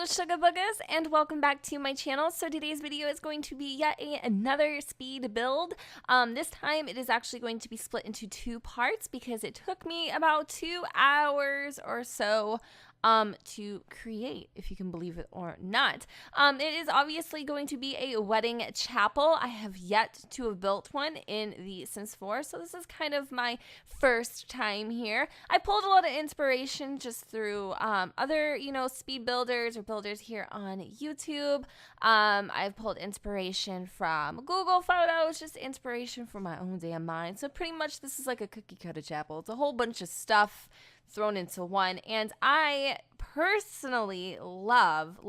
Hello sugar boogers and welcome back to my channel. So today's video is going to be yet another speed build. This time it is actually going to be split into two parts because it took me about 2 hours or so to create, if you can believe it or not. It is obviously going to be a wedding chapel. I have yet to have built one in the Sims 4, so this is kind of my first time here. I pulled a lot of inspiration just through other, speed builders or builders here on YouTube. I've pulled inspiration from Google Photos, just inspiration from my own damn mind. So pretty much this is like a cookie cutter chapel. It's a whole bunch of stuff thrown into one, and I personally love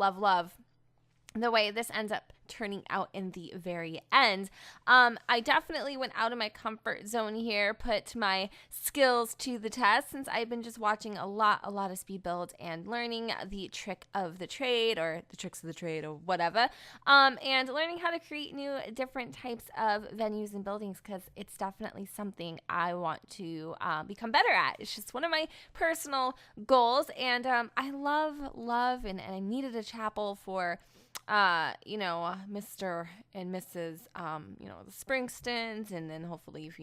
the way this ends up turning out in the very end. I definitely went out of my comfort zone here, put my skills to the test since I've been just watching a lot of speed builds and learning the trick of the trade or the tricks of the trade or whatever, and learning how to create new different types of venues and buildings because it's definitely something I want to become better at. It's just one of my personal goals, and I love and I needed a chapel for Mr. and Mrs. The Springstons, and then hopefully if,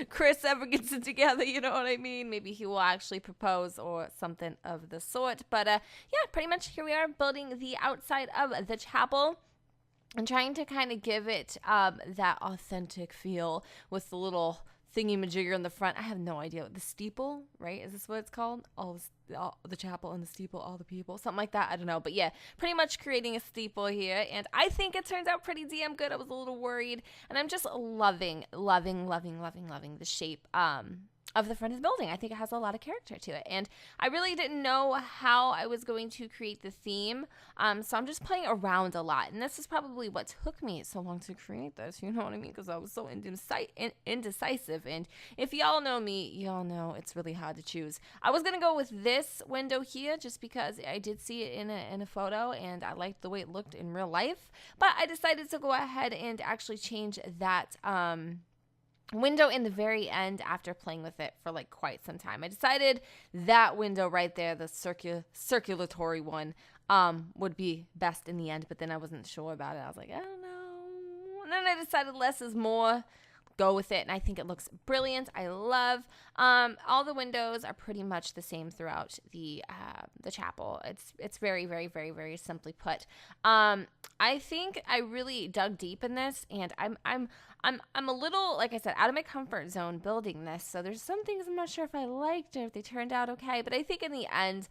Chris ever gets it together, you know what I mean? Maybe he will actually propose or something of the sort. But, yeah, pretty much here we are building the outside of the chapel and trying to kind of give it that authentic feel with the little thingy-majigger in the front. I have no idea. The steeple, right? Is this what it's called? All the chapel and the steeple, all the people, something like that. I don't know. But yeah, pretty much creating a steeple here. And I think it turns out pretty damn good. I was a little worried. And I'm just loving the shape of the front of the building. I think it has a lot of character to it, and I really didn't know how I was going to create the theme, so I'm just playing around a lot, and this is probably what took me so long to create this, you know what I mean, because I was so indecisive, and if y'all know me, y'all know it's really hard to choose. I was gonna go with this window here just because I did see it in a photo, and I liked the way it looked in real life, but I decided to go ahead and actually change that window in the very end after playing with it for like quite some time. I decided that window right there, the circulatory one, would be best in the end, but then I wasn't sure about it. I was like, I don't know. And then I decided less is more. Go with it, and I think it looks brilliant. I love all the windows are pretty much the same throughout the chapel. It's very simply put. I think I really dug deep in this, and I'm a little, like I said, out of my comfort zone building this. So there's some things I'm not sure if I liked or if they turned out okay, but I think in the end,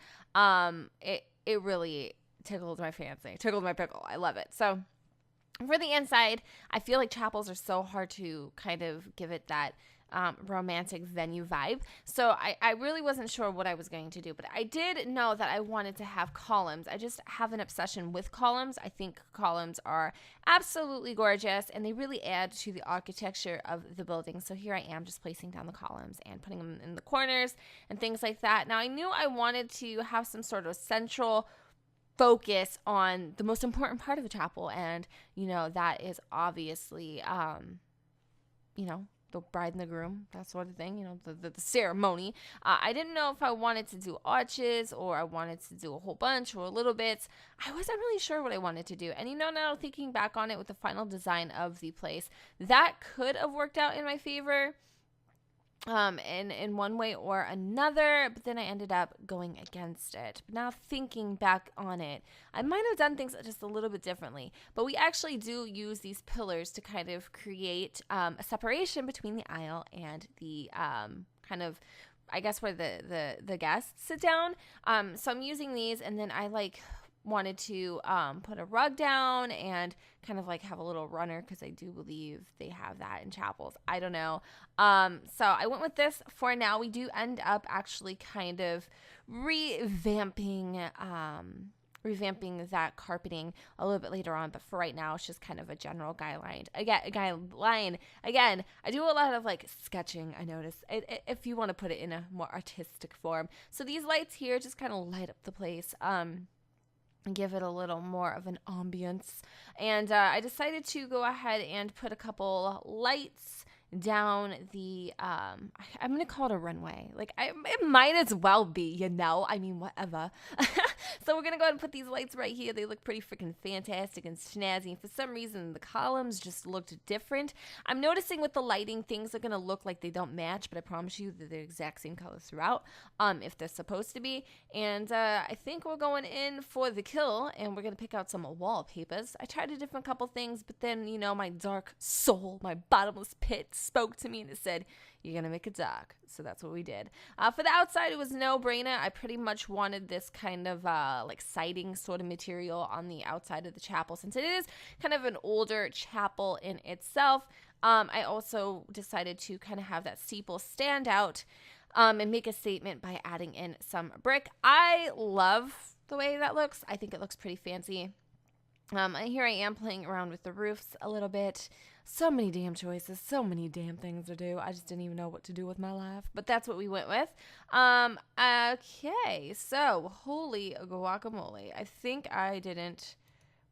it really tickled my fancy, tickled my pickle. I love it. So for the inside, I feel like chapels are so hard to kind of give it that romantic venue vibe. So I really wasn't sure what I was going to do, but I did know that I wanted to have columns. I just have an obsession with columns. I think columns are absolutely gorgeous, and they really add to the architecture of the building. So here I am just placing down the columns and putting them in the corners and things like that. Now I knew I wanted to have some sort of central focus on the most important part of the chapel, and that is obviously the bride and the groom, that sort of thing, the ceremony. I didn't know if I wanted to do arches or I wanted to do a whole bunch or little bits. I wasn't really sure what I wanted to do, and now thinking back on it with the final design of the place, that could have worked out in my favor in one way or another, but then I ended up going against it. But now thinking back on it, I might have done things just a little bit differently, but we actually do use these pillars to kind of create a separation between the aisle and the kind of, I guess, where the guests sit down. So I'm using these, and then I wanted to put a rug down and kind of have a little runner because I do believe they have that in chapels. I don't know. So I went with this for now. We do end up actually kind of revamping that carpeting a little bit later on, but for right now it's just kind of a general guideline. Again, I do a lot of sketching, I notice, if you want to put it in a more artistic form. So these lights here just kind of light up the place, and give it a little more of an ambience. And I decided to go ahead and put a couple lights down the I'm gonna call it a runway. It might as well be, I mean, whatever. So we're going to go ahead and put these lights right here. They look pretty freaking fantastic and snazzy. And for some reason, the columns just looked different. I'm noticing with the lighting, things are going to look like they don't match, but I promise you that they're the exact same color throughout, if they're supposed to be. And I think we're going in for the kill, and we're going to pick out some wallpapers. I tried a different couple things, but then, you know, my dark soul, my bottomless pit spoke to me and it said, you're going to make it dark. So that's what we did. For the outside, it was no-brainer. I pretty much wanted this kind of like siding sort of material on the outside of the chapel, since it is kind of an older chapel in itself. I also decided to kind of have that steeple stand out and make a statement by adding in some brick. I love the way that looks. I think it looks pretty fancy. Here I am playing around with the roofs a little bit. So many damn choices, so many damn things to do. I just didn't even know what to do with my life, but that's what we went with. Okay, so holy guacamole. I think I didn't,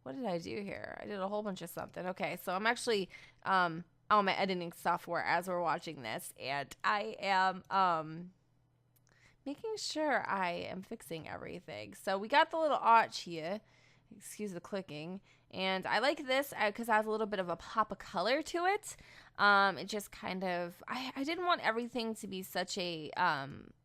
what did I do here? I did a whole bunch of something. Okay, so I'm actually on my editing software as we're watching this, and I am making sure I am fixing everything. So we got the little arch here. Excuse the clicking. And I like this because it has a little bit of a pop of color to it. It just kind of, I didn't want everything to be such a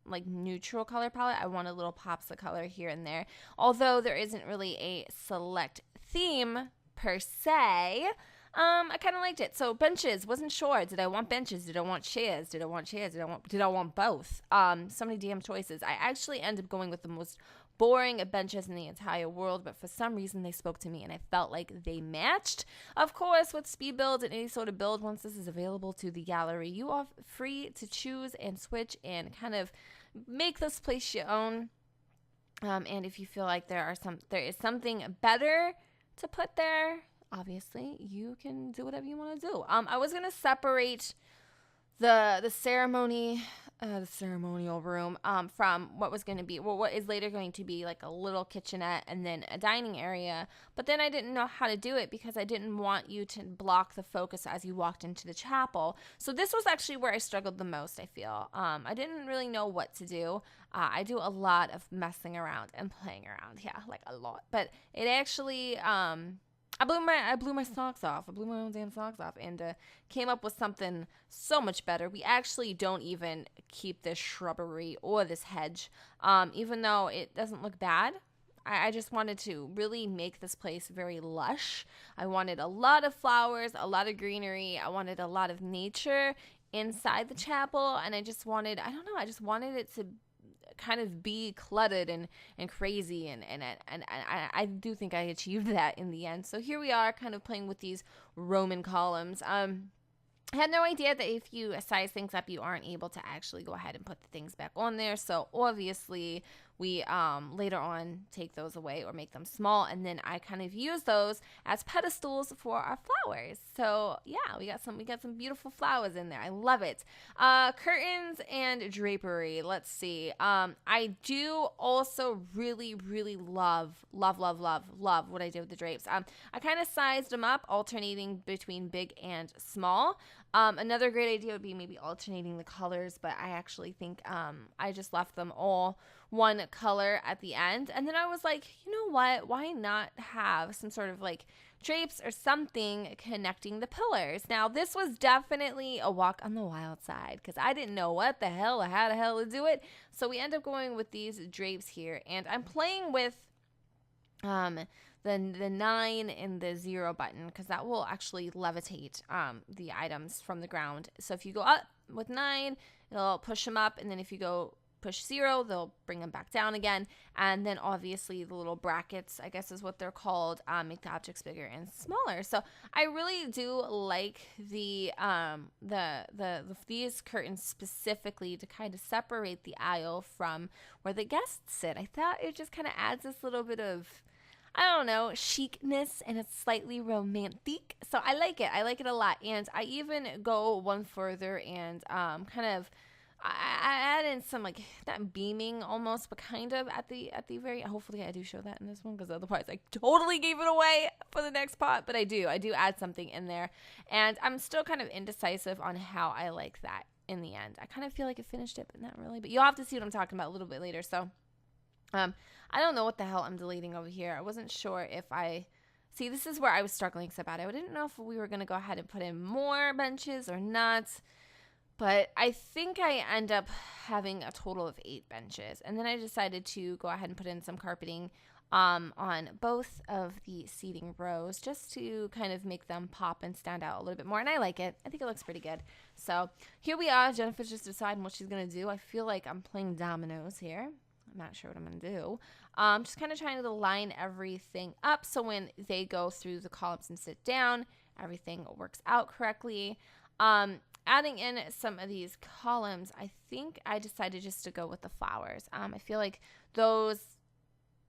like neutral color palette. I wanted little pops of color here and there. Although there isn't really a select theme per se. I kind of liked it. So benches, wasn't sure. Did I want benches? Did I want chairs? Did I want chairs? Did I want both? So many damn choices. I actually ended up going with the most boring benches in the entire world, but for some reason they spoke to me and I felt like they matched. Of course, with speed build and any sort of build, once this is available to the gallery, you are free to choose and switch and kind of make this place your own. And if you feel like there is something better to put there, obviously you can do whatever you want to do. I was gonna separate the ceremonial room from what was going to be, well, what is later going to be like a little kitchenette and then a dining area. But then I didn't know how to do it because I didn't want you to block the focus as you walked into the chapel. So this was actually where I struggled the most, I feel. I didn't really know what to do. I do a lot of messing around and playing around. Yeah, like a lot. But it actually, I blew my socks off. I blew my own damn socks off and came up with something so much better. We actually don't even keep this shrubbery or this hedge, even though it doesn't look bad. I just wanted to really make this place very lush. I wanted a lot of flowers, a lot of greenery. I wanted a lot of nature inside the chapel, and I just wanted it to kind of be cluttered and crazy, and I do think I achieved that in the end. So here we are kind of playing with these Roman columns. I had no idea that if you size things up, you aren't able to actually go ahead and put the things back on there. So obviously we later on take those away or make them small, and then I kind of use those as pedestals for our flowers. So yeah, we got some beautiful flowers in there. I love it. Curtains and drapery. Let's see. I do also really love what I did with the drapes. I kind of sized them up, alternating between big and small. Another great idea would be maybe alternating the colors, but I actually think I just left them all one color at the end. And then I was like, you know what? Why not have some sort of like drapes or something connecting the pillars? Now, this was definitely a walk on the wild side because I didn't know what the hell or how the hell to do it. So we end up going with these drapes here, and I'm playing with the 9 and the 0 button because that will actually levitate the items from the ground. So if you go up with 9, it'll push them up, and then if you go push 0, they'll bring them back down again. And then obviously the little brackets, I guess is what they're called, make the objects bigger and smaller. So I really do like these curtains specifically to kind of separate the aisle from where the guests sit. I thought it just kind of adds this little bit of, I don't know, chicness, and it's slightly romantic. So I like it. I like it a lot. And I even go one further and kind of I add in some like that beaming almost, but kind of at the very, hopefully I do show that in this one, because otherwise I totally gave it away for the next pot. But I do add something in there, and I'm still kind of indecisive on how I like that in the end. I kind of feel like it finished it, but not really. But you'll have to see what I'm talking about a little bit later. So I don't know what the hell I'm deleting over here. I wasn't sure if see, this is where I was struggling so bad. I didn't know if we were going to go ahead and put in more benches or not. But I think I end up having a total of 8 benches. And then I decided to go ahead and put in some carpeting on both of the seating rows just to kind of make them pop and stand out a little bit more. And I like it. I think it looks pretty good. So here we are. Jennifer's just deciding what she's going to do. I feel like I'm playing dominoes here. I'm not sure what I'm going to do. Just kind of trying to line everything up so when they go through the columns and sit down, everything works out correctly. Adding in some of these columns, I think I decided just to go with the flowers. I feel like those,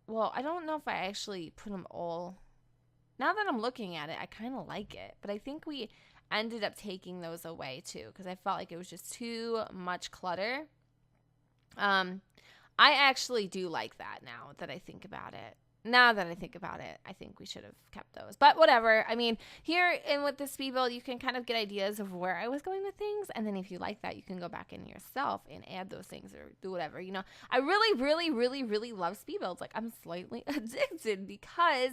well, I don't know if I actually put them all. Now that I'm looking at it, I kind of like it. But I think we ended up taking those away too because I felt like it was just too much clutter. I actually do like that now that I think about it. Now that I think about it, I think we should have kept those. But whatever. I mean, here in with the speed build, you can kind of get ideas of where I was going with things. And then if you like that, you can go back in yourself and add those things or do whatever. You know, I really, really, really, really love speed builds. Like, I'm slightly addicted because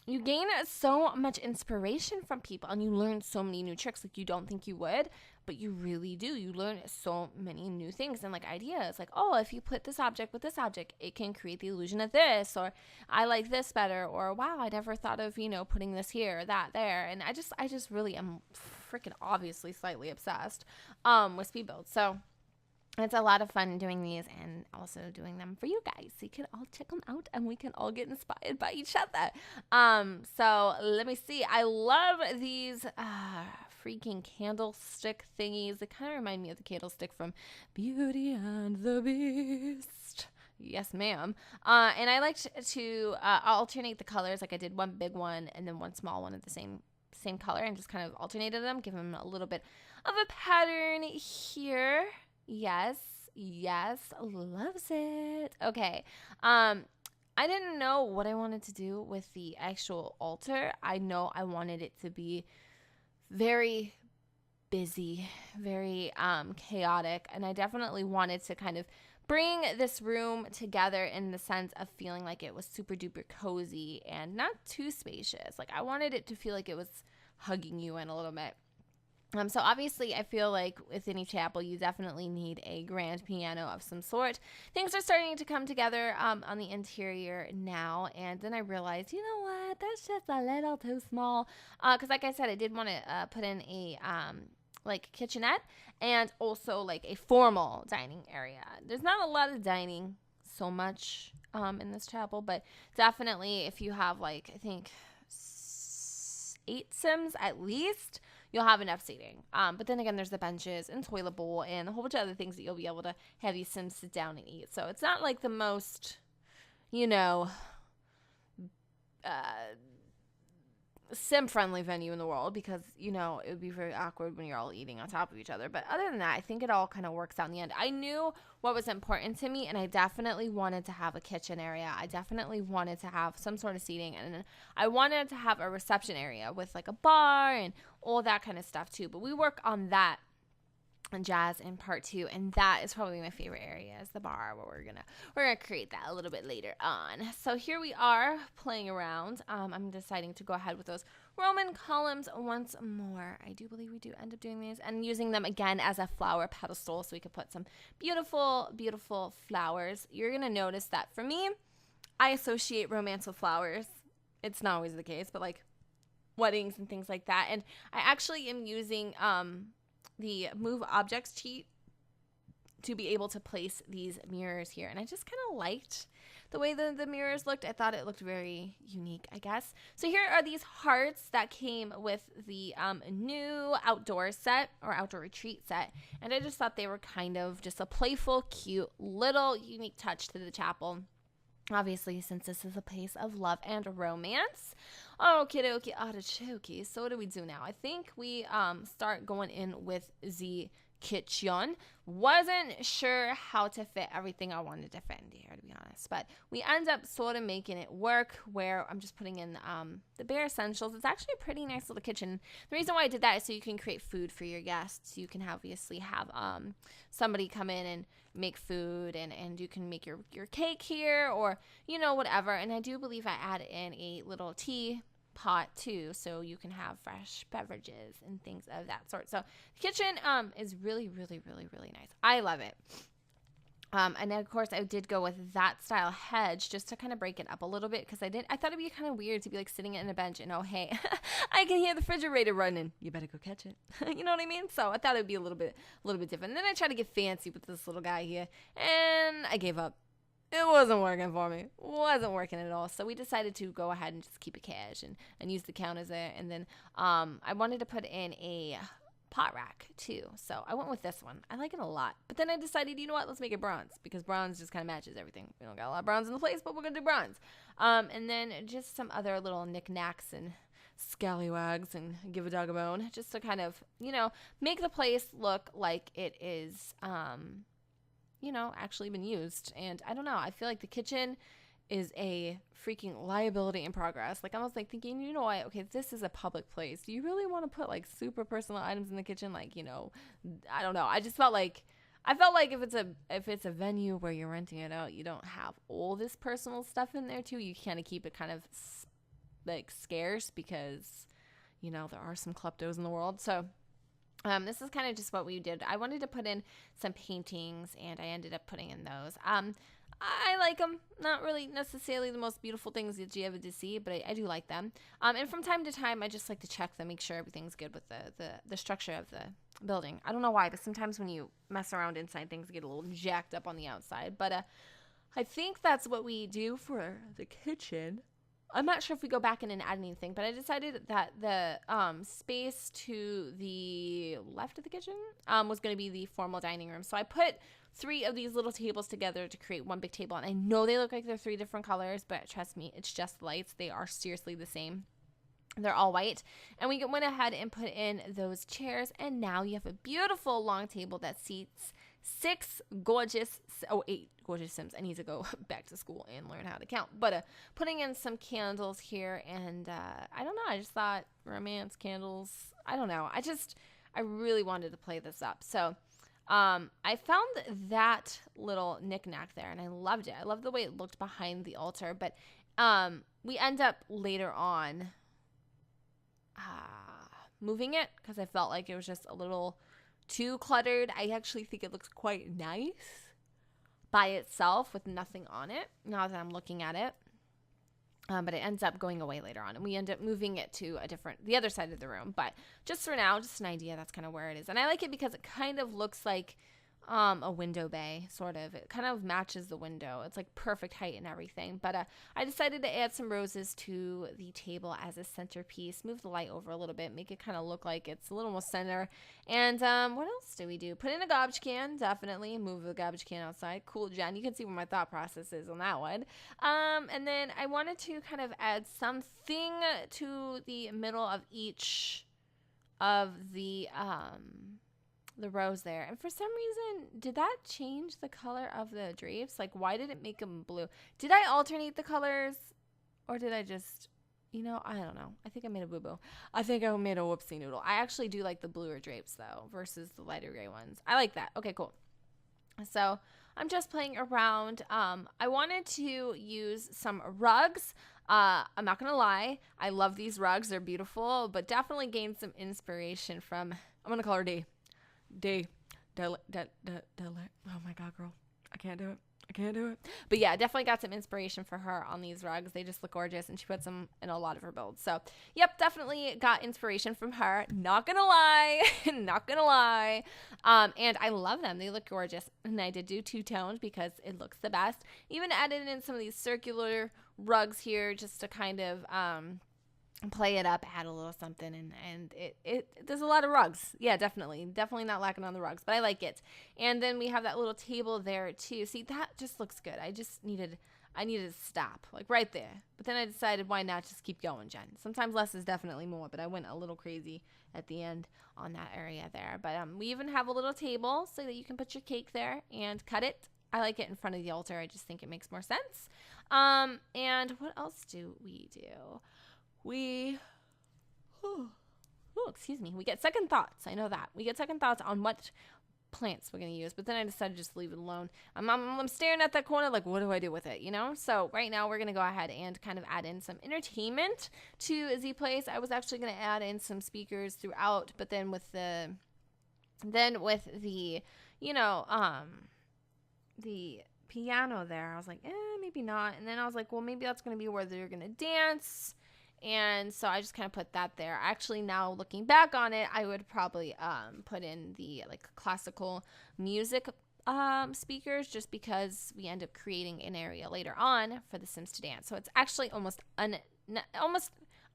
you gain so much inspiration from people and you learn so many new tricks like you don't think you would, but you really do. You learn so many new things and like ideas like, oh, if you put this object with this object, it can create the illusion of this, or I like this better, or wow, I never thought of, you know, putting this here or that there. And I just really am freaking obviously slightly obsessed with speed builds. So it's a lot of fun doing these and also doing them for you guys. So you can all check them out and we can all get inspired by each other. So let me see. I love these freaking candlestick thingies. They kind of remind me of the candlestick from Beauty and the Beast. Yes, ma'am. And I like to alternate the colors. Like I did one big one and then one small one of the same color and just kind of alternated them, give them a little bit of a pattern here. Yes, loves it. Okay. I didn't know what I wanted to do with the actual altar. I know I wanted it to be very busy, very chaotic, and I definitely wanted to kind of bring this room together in the sense of feeling like it was super duper cozy and not too spacious. Like I wanted it to feel like it was hugging you in a little bit. So obviously, I feel like with any chapel, you definitely need a grand piano of some sort. Things are starting to come together on the interior now, and then I realized, you know what, that's just a little too small. Because like I said, I did want to put in a like kitchenette and also like a formal dining area. There's not a lot of dining so much in this chapel, but definitely if you have like, I think 8 Sims at least, you'll have enough seating. But then again, there's the benches and toilet bowl and a whole bunch of other things that you'll be able to have these Sims sit down and eat. So it's not like the most, you know, sim-friendly venue in the world because, you know, it would be very awkward when you're all eating on top of each other. But other than that, I think it all kind of works out in the end. I knew what was important to me, and I definitely wanted to have a kitchen area. I definitely wanted to have some sort of seating, and I wanted to have a reception area with, like, a bar and all that kind of stuff, too. But we work on that and jazz in part 2, and that is probably my favorite area is the bar, where we're gonna create that a little bit later on. So here we are playing around. I'm deciding to go ahead with those Roman columns once more. I do believe we do end up doing these and using them again as a flower pedestal, so we could put some beautiful flowers. You're gonna notice that for me, I associate romance with flowers. It's not always the case, but like weddings and things like that. And I actually am using the move objects cheat to be able to place these mirrors here, and I just kind of liked the way the mirrors looked. I thought it looked very unique, I guess. So here are these hearts that came with the new outdoor set or outdoor retreat set, and I just thought they were kind of just a playful, cute, little unique touch to the chapel. Obviously, since this is a place of love and romance. Okay, okay, artichoke. So what do we do now? I think we start going in with the kitchen. Wasn't sure how to fit everything I wanted to fit in here, to be honest. But we end up sort of making it work where I'm just putting in the bare essentials. It's actually a pretty nice little kitchen. The reason why I did that is so you can create food for your guests. You can obviously have somebody come in and make food, and you can make your cake here, or whatever. And I do believe I add in a little tea pot too, so you can have fresh beverages and things of that sort. So the kitchen is really, really, really, really nice. I love it. And then of course I did go with that style hedge just to kind of break it up a little bit, because I thought it'd be kind of weird to be like sitting in a bench and, oh hey, I can hear the refrigerator running. You better go catch it. You know what I mean? So I thought it'd be a little bit different. And then I tried to get fancy with this little guy here, and I gave up. It wasn't working for me. Wasn't working at all. So we decided to go ahead and just keep it cash and use the counters there. And then I wanted to put in a pot rack too. So I went with this one. I like it a lot. But then I decided, you know what? Let's make it bronze, because bronze just kind of matches everything. We don't got a lot of bronze in the place, but we're going to do bronze. And then just some other little knickknacks and scallywags and give a dog a bone, just to kind of, make the place look like it is actually been used. And I don't know, I feel like the kitchen is a freaking liability in progress. Like, I was like thinking, what, okay, this is a public place. Do you really want to put like super personal items in the kitchen? Like, I don't know. I felt like if it's a venue where you're renting it out, you don't have all this personal stuff in there too. You kind of keep it kind of like scarce, because there are some kleptos in the world. So this is kind of just what we did. I wanted to put in some paintings, and I ended up putting in those. I like them. Not really necessarily the most beautiful things that you ever did see, but I do like them. And from time to time, I just like to check them, make sure everything's good with the structure of the building. I don't know why, but sometimes when you mess around inside, things get a little jacked up on the outside. But I think that's what we do for the kitchen. I'm not sure if we go back in and add anything, but I decided that the space to the left of the kitchen was going to be the formal dining room. So I put 3 of these little tables together to create one big table. And I know they look like they're 3 different colors, but trust me, it's just lights. They are seriously the same. They're all white. And we went ahead and put in those chairs. And now you have a beautiful long table that seats 8 gorgeous Sims. I need to go back to school and learn how to count. But putting in some candles here, and I don't know, I just thought romance candles. I don't know. I really wanted to play this up. So I found that little knickknack there, and I loved it. I loved the way it looked behind the altar. But we end up later on moving it, because I felt like it was just a little too cluttered. I actually think it looks quite nice by itself with nothing on it, now that I'm looking at it. But it ends up going away later on, and we end up moving it to the other side of the room. But just for now, just an idea, that's kind of where it is. And I like it because it kind of looks like a window bay, sort of. It kind of matches the window. It's like perfect height and everything. But I decided to add some roses to the table as a centerpiece, move the light over a little bit, make it kind of look like it's a little more center. And what else do we do? Put in a garbage can, definitely. Move the garbage can outside. Cool, Jen. You can see where my thought process is on that one. And then I wanted to kind of add something to the middle of each of the rows there. And for some reason, did that change the color of the drapes? Like, why did it make them blue? Did I alternate the colors, or did I just, I don't know. I think I made a boo-boo. I think I made a whoopsie noodle. I actually do like the bluer drapes, though, versus the lighter gray ones. I like that. Okay, cool. So I'm just playing around. I wanted to use some rugs. I'm not going to lie. I love these rugs. They're beautiful, but definitely gained some inspiration from, I'm going to call her D. Oh my God, girl. I can't do it. But yeah, definitely got some inspiration for her on these rugs. They just look gorgeous, and she puts them in a lot of her builds. So, yep, definitely got inspiration from her. Not gonna lie. And I love them. They look gorgeous. And I did do two-toned because it looks the best. Even added in some of these circular rugs here just to kind of play it up, add a little something, and it there's a lot of rugs. Yeah, definitely not lacking on the rugs, but I like it. And then we have that little table there too. See, that just looks good. I just needed I needed to stop, like right there. But then I decided, why not just keep going, Jen? Sometimes less is definitely more, but I went a little crazy at the end on that area there. But we even have a little table so that you can put your cake there and cut it. I like it in front of the altar. I just think it makes more sense. And what else do we do? Excuse me. We get second thoughts. I know that. We get second thoughts on what plants we're going to use, but then I decided to just leave it alone. I'm staring at that corner like, what do I do with it, you know? So right now we're going to go ahead and kind of add in some entertainment to Z Place. I was actually going to add in some speakers throughout, but then with the you know, the piano there, I was like, maybe not. And then I was like, well, maybe that's going to be where they're going to dance. And so I just kind of put that there. Actually, now looking back on it, I would probably put in the like classical music speakers, just because we end up creating an area later on for the Sims to dance. So it's actually almost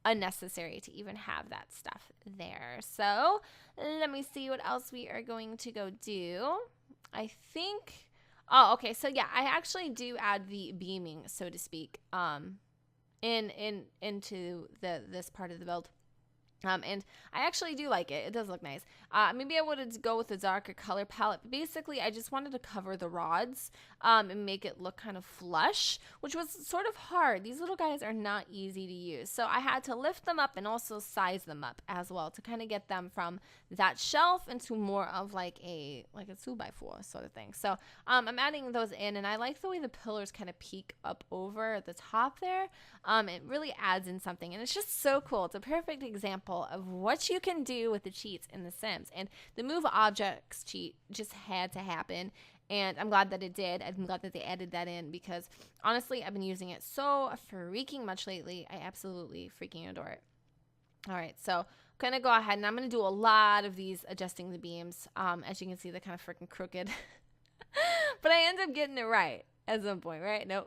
unnecessary to even have that stuff there. So let me see what else we are going to go do. I think, oh, okay. So yeah, I actually do add the beaming, so to speak, into this part of the build. And I actually do like it. It does look nice. Maybe I would go with a darker color palette. But basically, I just wanted to cover the rods and make it look kind of flush, which was sort of hard. These little guys are not easy to use. So I had to lift them up and also size them up as well to kind of get them from that shelf into more of like a 2x4 sort of thing. So I'm adding those in, and I like the way the pillars kind of peek up over at the top there. It really adds in something, and it's just so cool. It's a perfect example of what you can do with the cheats in The Sims. And the move objects cheat just had to happen, and I'm glad that it did. I'm glad that they added that in, because honestly, I've been using it so freaking much lately. I absolutely freaking adore it. All right, so I'm gonna go ahead and I'm gonna do a lot of these adjusting the beams. As you can see, they're kind of freaking crooked, but I end up getting it right at some point, right? No,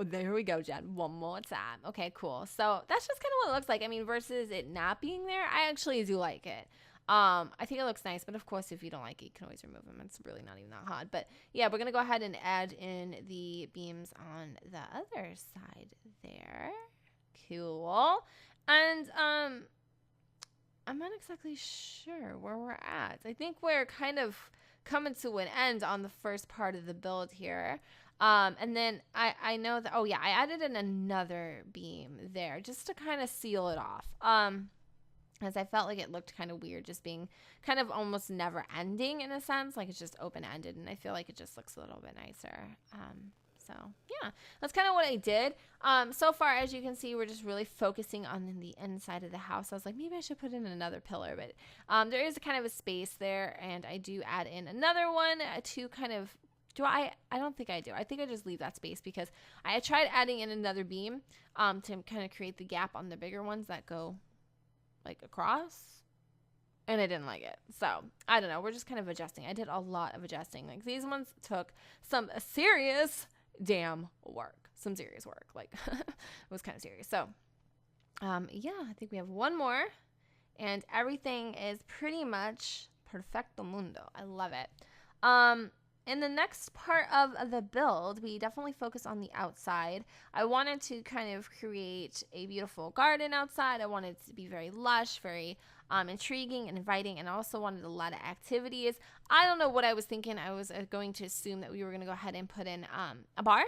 there we go, Jen. One more time. Okay, cool. So that's just kind of what it looks like. I mean, versus it not being there, I actually do like it. I think it looks nice, but of course, if you don't like it, you can always remove them. It's really not even that hard. But yeah, we're gonna go ahead and add in the beams on the other side there. Cool. And I'm not exactly sure where we're at. I think we're kind of coming to an end on the first part of the build here. And then I know that, oh yeah, I added in another beam there just to kind of seal it off. As I felt like it looked kind of weird, just being kind of almost never ending in a sense, like it's just open ended, and I feel like it just looks a little bit nicer. So yeah, that's kind of what I did. So far, as you can see, we're just really focusing on the inside of the house. I was like, maybe I should put in another pillar, but there is a kind of a space there, and I do add in another one to kind of, I don't think I do. I think I just leave that space, because I tried adding in another beam to kind of create the gap on the bigger ones that go like across, and I didn't like it. So I don't know. We're just kind of adjusting. I did a lot of adjusting. Like these ones took some serious damn work, some serious work. Like it was kind of serious. So yeah, I think we have one more, and everything is pretty much perfecto mundo. I love it. In the next part of the build, we definitely focus on the outside. I wanted to kind of create a beautiful garden outside. I wanted it to be very lush, very intriguing and inviting, and I also wanted a lot of activities. I don't know what I was thinking. I was going to assume that we were going to go ahead and put in a bar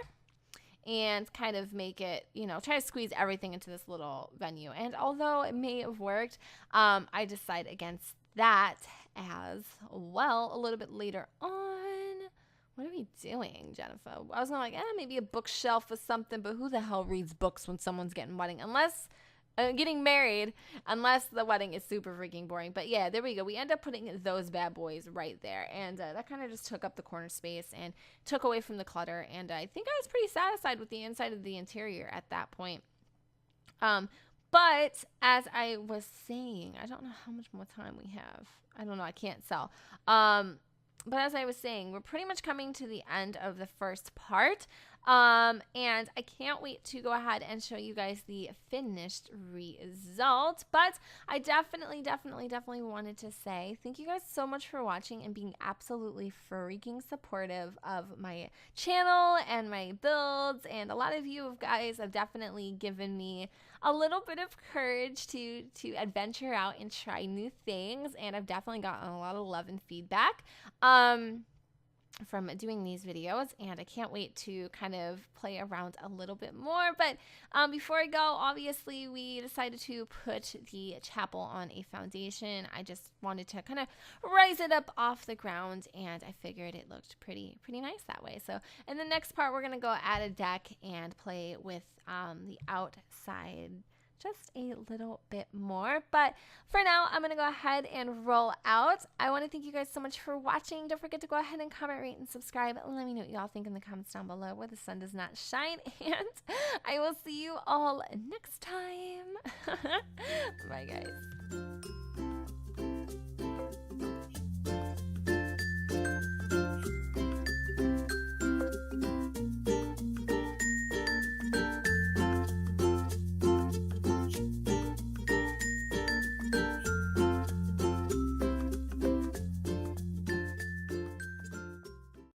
and kind of make it, you know, try to squeeze everything into this little venue. And although it may have worked, I decided against that as well a little bit later on. What are we doing, Jennifer? I was going to like, maybe a bookshelf or something, but who the hell reads books when someone's getting married, unless the wedding is super freaking boring. But yeah, there we go. We end up putting those bad boys right there, and that kind of just took up the corner space and took away from the clutter, and I think I was pretty satisfied with the inside of the interior at that point. But as I was saying, I don't know how much more time we have. I don't know. I can't tell. But as I was saying, we're pretty much coming to the end of the first part. And I can't wait to go ahead and show you guys the finished result. But I definitely wanted to say thank you guys so much for watching and being absolutely freaking supportive of my channel and my builds. And a lot of you guys have definitely given me a little bit of courage to adventure out and try new things. And I've definitely gotten a lot of love and feedback from doing these videos, and I can't wait to kind of play around a little bit more. But before I go, obviously we decided to put the chapel on a foundation. I just wanted to kind of rise it up off the ground, and I figured it looked pretty nice that way. So in the next part, we're gonna go add a deck and play with the outside just a little bit more. But for now, I'm going to go ahead and roll out. I want to thank you guys so much for watching. Don't forget to go ahead and comment, rate, and subscribe. Let me know what y'all think in the comments down below where the sun does not shine. And I will see you all next time. Bye, guys.